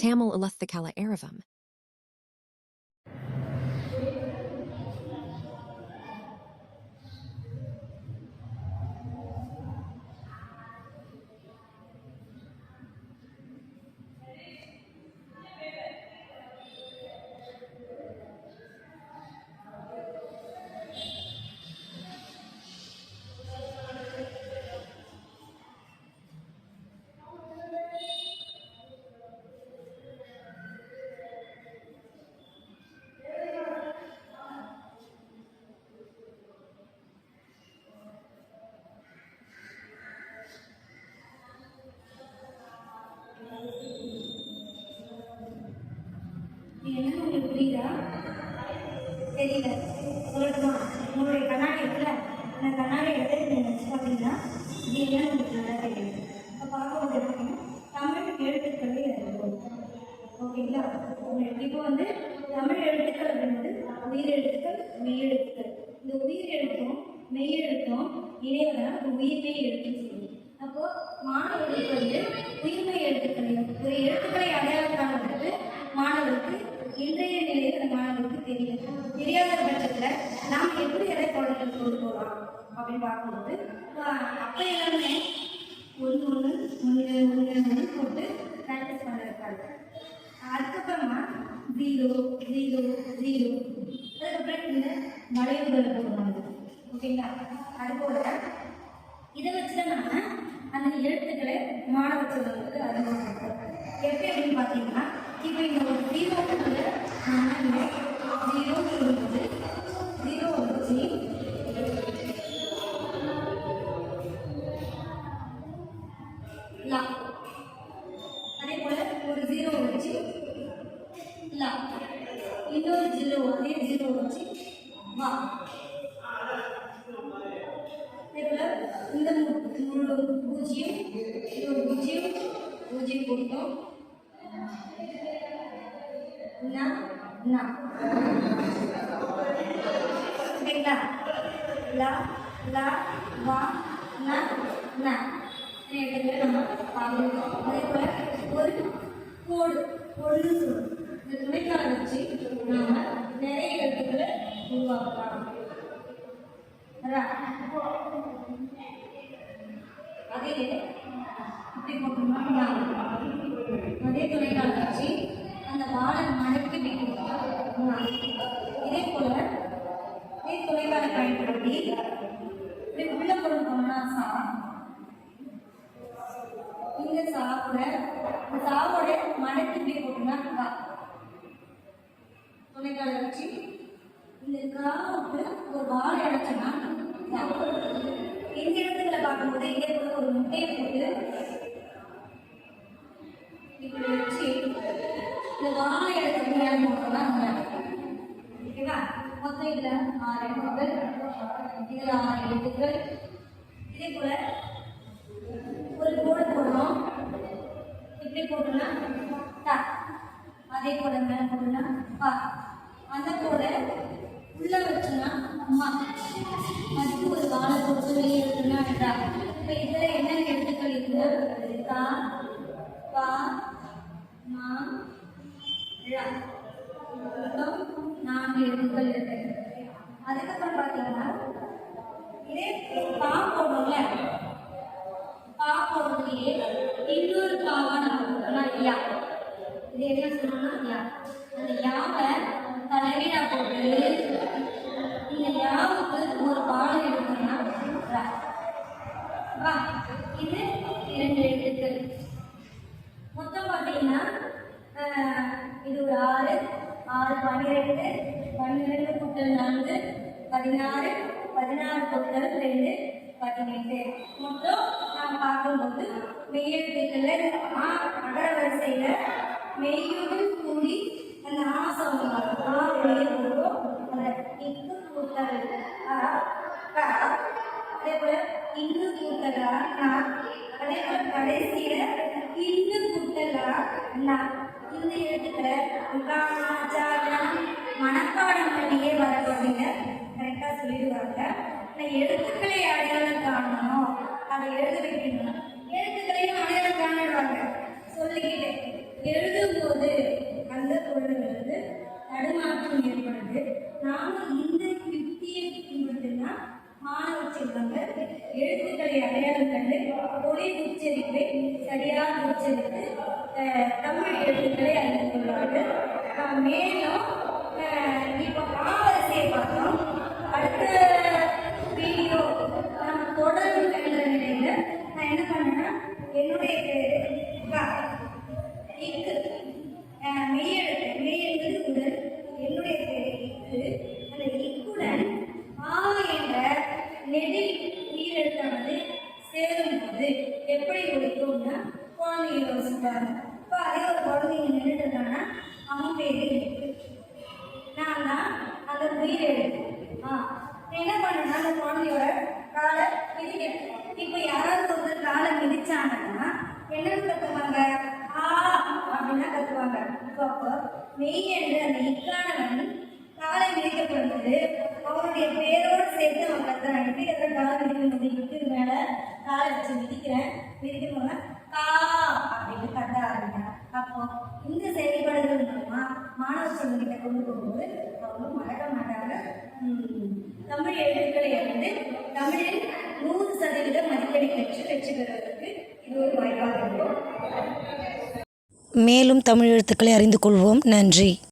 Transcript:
Tamil Elasticala Aravam. புரியுதா? தெரியல. சொல்லட்டுமா? உங்களுடைய கண்ணாடி இருக்குல்ல, அந்த கண்ணாடி எடுத்து நீங்கள் வச்சு பார்த்தீங்கன்னா இது என்னன்னு உங்களுக்கு நல்லா தெரியும். இப்போ பார்க்கும்போது எப்படி தமிழ் எழுத்துக்களே இருக்கும். ஓகேங்களா? இப்போ தமிழ் எழுத்துக்கள் அப்படின்றது உயிர் எழுத்துக்கள், மெய் எழுத்துக்கள். இந்த உயிர் எழுத்தும் மெய் எழுத்தும் இணைவதால் உயிர்மெய் எழுத்துன்னு சொல்லுவோம். அப்போ மாணவர்களுக்கு உயிர்மெய் எழுத்துக்களையும் ஒரு எழுத்துக்களை அடையாளம் காண்பதற்கு மாணவருக்கு இன்றைய நிலையில் அந்த மாணவருக்கு தெரியாத பட்சத்தில் நாம் எப்படி எதை குழந்தைகள் கொண்டு போகலாம் அப்படின்னு பார்க்கும்போது அப்போ எல்லாருமே ஒன்று போட்டு ப்ராக்டிஸ் பண்ண இருக்காங்க. அதுக்கப்புறமா 0 0 0 அதுக்கப்புறம் இந்த வளைவுகளை போடுவாங்க. ஓகேங்களா? அதுபோல இதை வச்சுதான் நம்ம அந்த எழுத்துக்களை மாணவ செல்வங்களுக்கு அறிமுகப்படுத்துறோம். எப்படி அப்படின்னு பார்த்தீங்கன்னா இப்போ இந்த ஒரு 0 நம்ம 0 சொல்லும்போது 0 வச்சு லா, அதே போல ஒரு 0 வச்சு லா, இன்னொரு 0 அதே 0 வச்சு வா. அதே போல இந்த 0 ஒரு 0 கொடுத்தோம். ஓகேங்களா? லா லா வா ந ந இடத்துல நம்ம பார்க்கணும். அதே போல ஒரு கோடுன்னு சொல்லுவோம். இந்த துணைக்கால வச்சு நாம நிறைய எழுத்துக்களை உருவாக்கலாம். அதே இப்படி போட்டோம்னா அதே துணைக்கால வச்சு அந்த வாழை மடக்கி வைக்கணும். இதே போல இதே துணைக்காலை பயன்படுத்தி இப்படி உள்ள கொண்டு போனோம்னா சா, இங்க சாப்பிட சாவோட மடக்கி இப்படி போட்டோம்னா கா. துணைக்காலை வச்சு இந்த காவுக்கு ஒரு வாழை அடைச்சோம்னா இந்த இடத்துல பார்க்கும்போது இதே போல ஒரு முட்டையை போட்டு இப்படி வச்சு இந்த வாழை இடத்துக்கு ஏன் போட்டோம்னா ஓகேவா? மொத்தம் இதுல 6 எழுத்துக்கள், இதுல 6 எழுத்துக்கள். இதே போல ஒரு கோடு போடுறோம். இப்படி போட்டோம்னா த, அதே போல மேல போட்டோம்னா பா. அந்த கோடை உள்ள வச்சோம்னா அம்மா. அதுக்கு ஒரு வாழை போட்டு வெளியே எடுத்தோம்னா டா. இப்போ இதுல என்ன எழுத்துக்கள் இருக்குன்னா கா பா மா ழ. மொத்தம் 4 எழுத்துக்கள் இருக்கு. அதுக்கப்புறம் பார்த்தீங்கன்னா இதே பா போடுறோம்ல, பா போடுறதுலயே இன்னொரு பாவா நம்ம போட்டோம்னா யா. இது என்ன சொல்லணும்னா யா. அந்த யாவை தலைவீழா போட்டு இந்த யாவுக்கு ஒரு பாடம் எடுக்கணும்னா வா. இது 2 எழுத்துக்கள். மொத்தம் பார்த்தீங்கன்னா இது ஒரு 6 12 12 கூட்டல் 4 16 16 கூட்டல் 2 18. மொத்தம் நாம் பார்க்கும்போது மெய்யெழுத்துக்கள் அகர வரிசையில மெய்யுடன் கூடி அந்த ஆசம் வெளியே போடும். அந்த இக்கு கூட்டல் அதே போல இங்கு கூட்டல் அதே போல கடைசியில இங்கு கூட்டல் இந்த எழுத்துக்களை மனப்பாடம் பண்ணியே வரக்கூடிய கரெக்டாக சொல்லிடுவாங்க. எழுத்துக்களை அடையாளம் காணணும், அதை எழுத வைக்கணும். எழுத்துக்களையும் அடையாளம் காணிடுவாங்க சொல்லிக்கிட்டு எழுதும்போது தடுமாற்றம் ஏற்படுது. நானும் இந்த யுக்தியை பின்பற்றினா மாணவ செல்வங்கள் எழுத்துக்களை அடையாளம் கண்டு ஒளி உச்சரிப்பை சரியாக உச்சரித்து தமிழ் எழுத்துக்களை அறிந்து கொள்வார்கள். மேலும் இப்போ பாவரிசையை பார்த்தோம். அடுத்த வீடியோ நம்ம தொடரும் என்ற நிலையில நான் என்ன பண்ணேன்னா என்னுடைய பேரு இக்கு மெய்யெழுத்து மெய்யெழுத்து உடல் என்னுடைய பேரு இக்கு. அந்த இக்குடன் ஆ என்ற நெடில் உயிரெழுத்தானது சேரும்போது எப்படி ஒழிக்கும்னா குழந்தைங்க யோசிப்பாங்க. இப்போ அதே ஒரு குழந்தைங்க நின்றுட்டு இருக்காங்கன்னா அவன் பேரு இருக்கு, நான் தான் அந்த உயிரெழுத்து. என்ன பண்ணேன்னா அந்த குழந்தையோட காலை மிதிக்கிறேன். இப்போ யாராவது ஒரு காலை மிதிச்சாங்கன்னா என்னன்னு கற்றுவாங்க? ஆ அப்படின்னா கற்றுவாங்க. அப்போ மெய் என்று அந்த இக்கானவன் காலை மிதிக்கப்படும்போது அவனுடைய பேரோடு சேர்த்து அவன் கத்துறான். எப்படி கத்துற? காலை மிதிக்க இருக்கு மேலே காலை வச்சு மிதிக்கிறேன், மிதிக்கணுங்க கா அப்படின்னு கத்த ஆரம்பிக்கிறான். அப்போ இந்த செயல்பாடுகள் மூலமா மாணவ செல்வங்கிட்ட கொண்டு போகும்போது அவங்க மறக்க மாட்டாங்க. தமிழ் எழுத்துக்களை அறிந்து தமிழில் 100% மதிப்பெண் பெற்று வெற்றி பெறுவதற்கு இது ஒரு வாய்ப்பாக இருக்கும். மேலும் தமிழ் எழுத்துக்களை அறிந்து கொள்வோம். நன்றி.